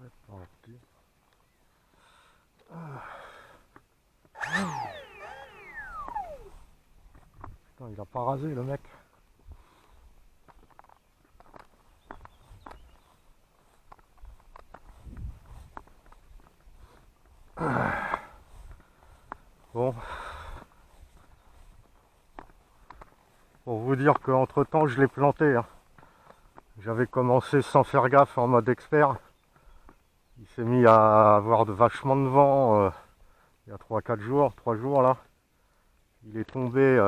C'est parti. Putain, il a pas rasé le mec. Bon, pour vous dire qu'entre temps je l'ai planté, hein. J'avais commencé sans faire gaffe en mode expert. Il s'est mis à avoir vachement de vent il y a 3 jours là. Il est tombé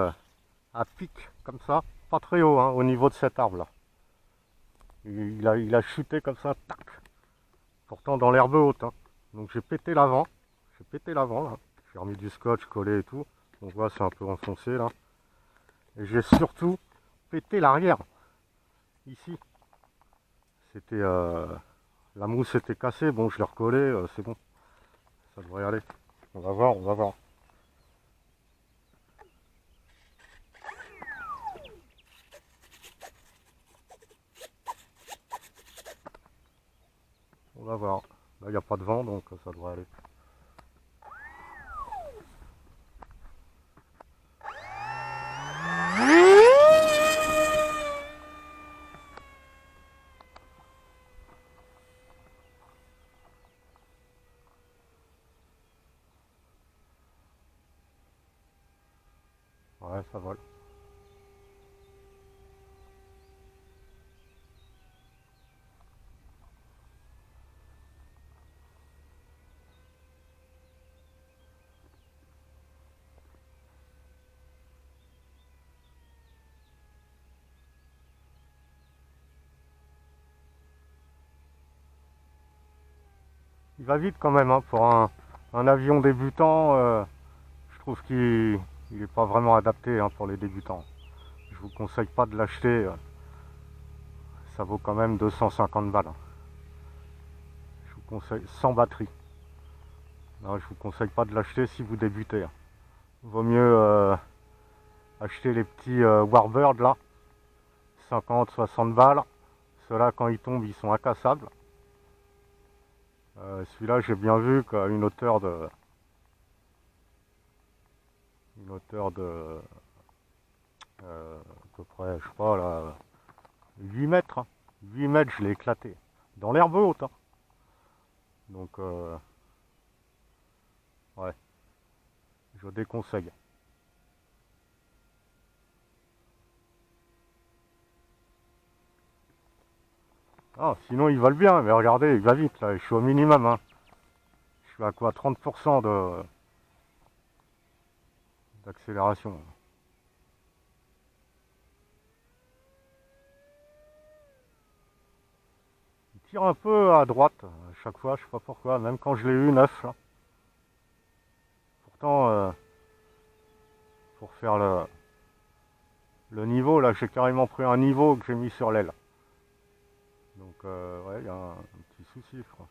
à pic comme ça, pas très haut hein, au niveau de cet arbre là. Il a chuté comme ça, tac. Pourtant dans l'herbe haute, hein. Donc j'ai pété l'avant. J'ai pété l'avant là. J'ai remis du scotch collé et tout. On voit c'est un peu enfoncé là. Et j'ai surtout pété l'arrière. Ici. C'était la mousse était cassée. Bon je l'ai recollé, c'est bon. Ça devrait aller. On va voir, on va voir. On va voir. Là il n'y a pas de vent donc ça devrait aller. Ouais, ça vole. Il va vite quand même hein, pour un avion débutant. Je trouve qu'il n'est pas vraiment adapté hein, pour les débutants. Je vous conseille pas de l'acheter. Ça vaut quand même 250 balles, hein. Je vous conseille sans batterie. Non, je vous conseille pas de l'acheter si vous débutez, hein. Vaut mieux acheter les petits Warbird là, 50-60 balles. Ceux-là quand ils tombent ils sont incassables. Celui-là j'ai bien vu qu'à une hauteur de à peu près, je sais pas là, 8 mètres, hein. 8 mètres je l'ai éclaté. Dans l'herbe haute, hein. Donc ouais, je déconseille. Ah, sinon ils volent bien, mais regardez, il va vite là, je suis au minimum, hein. Je suis à quoi 30% d'accélération. Il tire un peu à droite à chaque fois, je sais pas pourquoi, même quand je l'ai eu neuf là. Pourtant, pour faire le niveau, là j'ai carrément pris un niveau que j'ai mis sur l'aile. Donc ouais, il y a un petit souci je crois.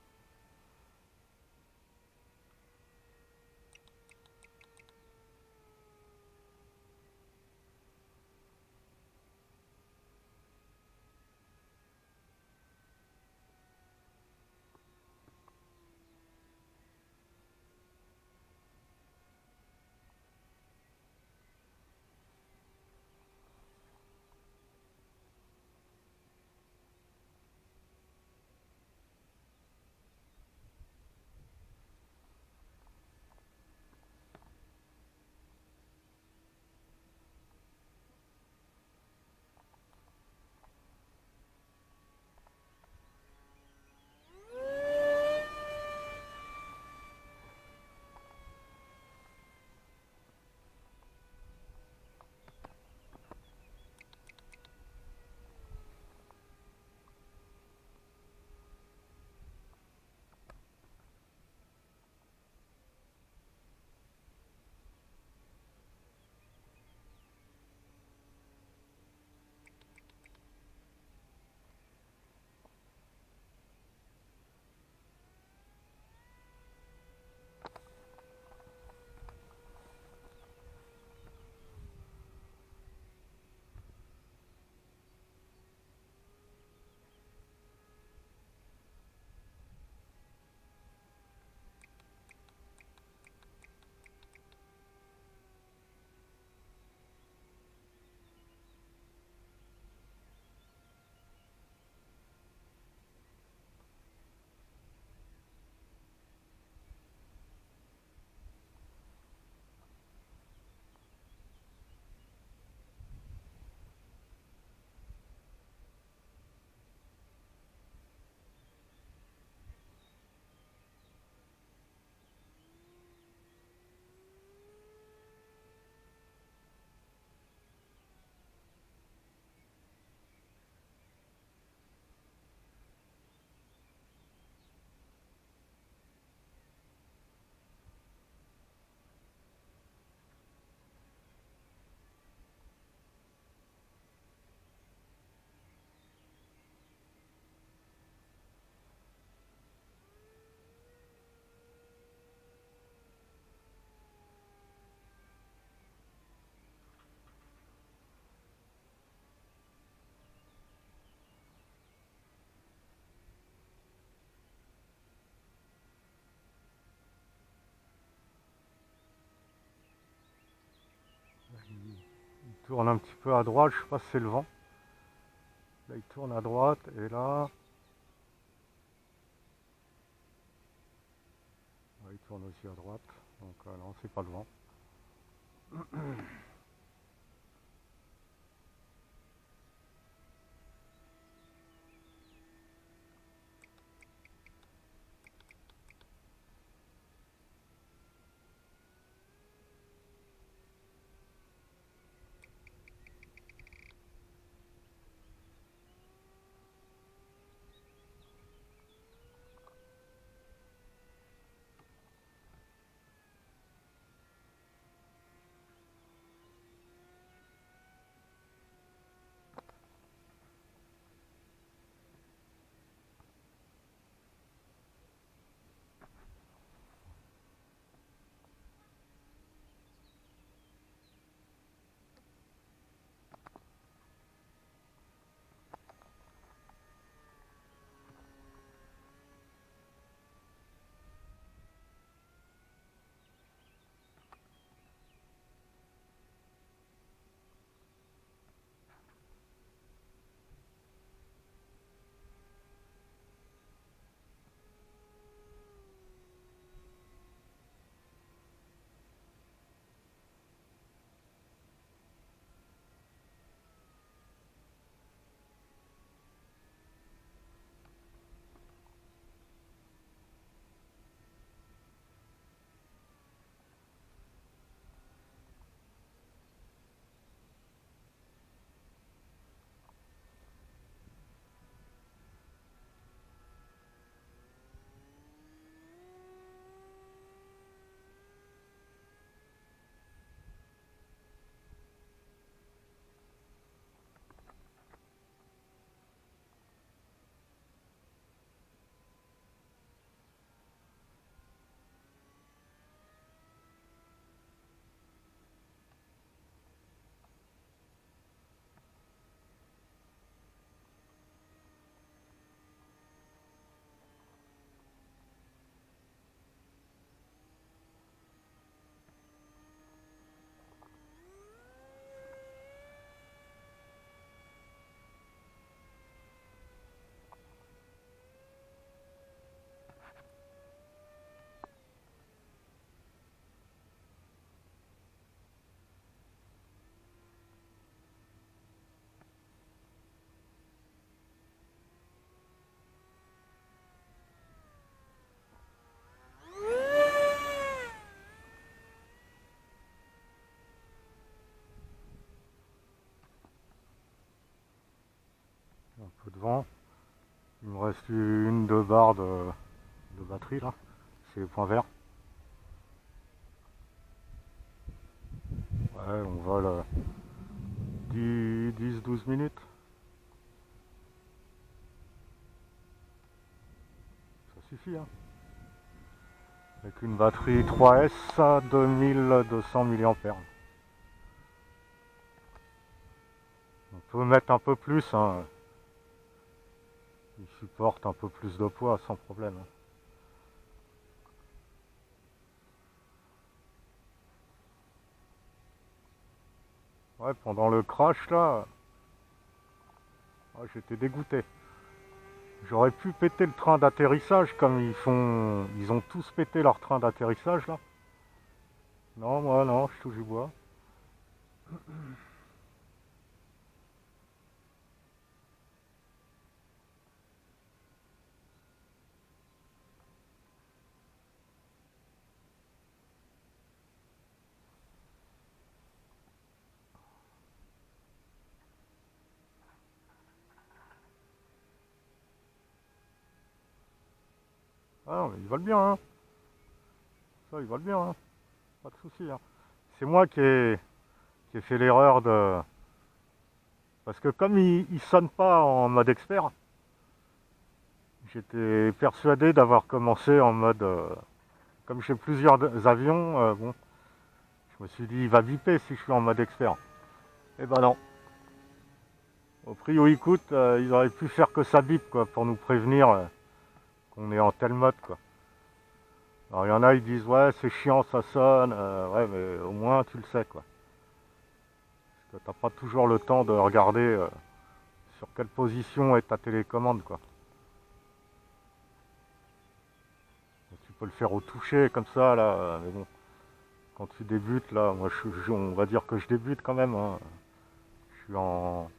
tourne un petit peu à droite, je sais pas si c'est le vent. Là il tourne à droite et là il tourne aussi à droite. Donc non, c'est pas le vent. Un peu de vent. Il me reste une, deux barres de batterie là. C'est les points verts. Ouais, on vole 10-12 minutes. Ça suffit, hein. Avec une batterie 3S à 2200 mAh. On peut mettre un peu plus, hein. Il supporte un peu plus de poids sans problème, hein. Ouais, pendant le crash là, j'étais dégoûté. J'aurais pu péter le train d'atterrissage comme ils font. Ils ont tous pété leur train d'atterrissage là. Non, moi non, je touche du bois. Ah non, mais ils volent bien, hein. Ça, ils volent bien, hein. Pas de soucis, hein. C'est moi qui ai fait l'erreur de. Parce que comme ils sonnent pas en mode expert, j'étais persuadé d'avoir commencé en mode. Comme j'ai plusieurs avions, bon, je me suis dit, il va biper si je suis en mode expert. Eh ben non. Au prix où il coûte, ils auraient pu faire que ça bip, quoi, pour nous prévenir qu'on est en tel mode, quoi. Alors il y en a, ils disent, ouais, c'est chiant, ça sonne. Ouais, mais au moins, tu le sais, quoi. Parce que t'as pas toujours le temps de regarder sur quelle position est ta télécommande, quoi. Donc, tu peux le faire au toucher comme ça là, mais bon, quand tu débutes là, moi on va dire que je débute quand même, hein. Je suis en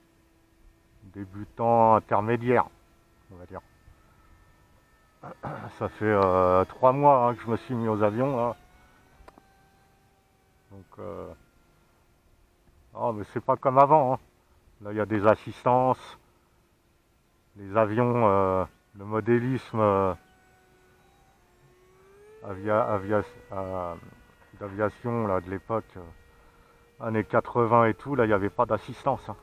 débutant intermédiaire, on va dire. Ça fait 3 mois hein, que je me suis mis aux avions là. Donc ah, mais c'est pas comme avant, hein. Là il y a des assistances, les avions, le modélisme d'aviation là de l'époque, années 80 et tout, là il n'y avait pas d'assistance, hein.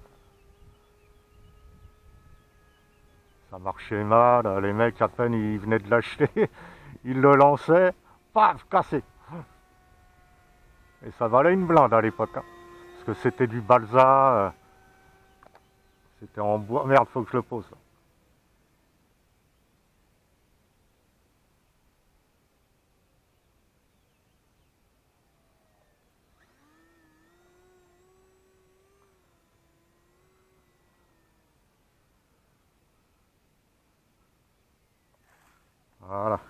Ça marchait mal, les mecs à peine ils venaient de l'acheter, ils le lançaient, paf, cassé. Et ça valait une blinde à l'époque, hein. Parce que c'était du balsa, c'était en bois. Merde, faut que je le pose là. Voilà.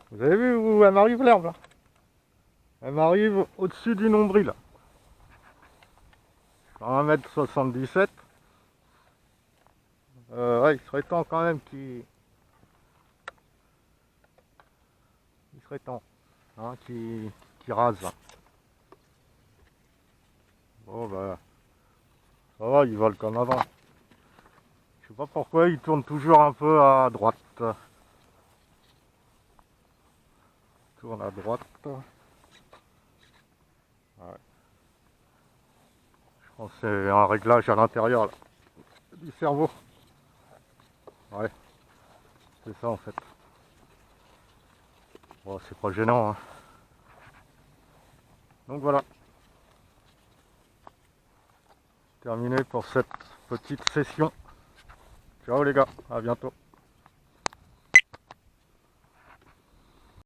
Vous avez vu où elle m'arrive l'herbe là? Elle m'arrive au-dessus du nombril là. Je suis à 1m77. Ouais, il serait temps quand même il serait temps, hein, qu'il rase là. Bon bah ça va, il vole comme avant. Je sais pas pourquoi il tourne toujours un peu à droite. Il tourne à droite. Ouais. Je pense que c'est un réglage à l'intérieur là, du cerveau. Ouais, c'est ça en fait. Bon, c'est pas gênant, hein. Donc voilà, terminé pour cette petite session. Ciao les gars, à bientôt.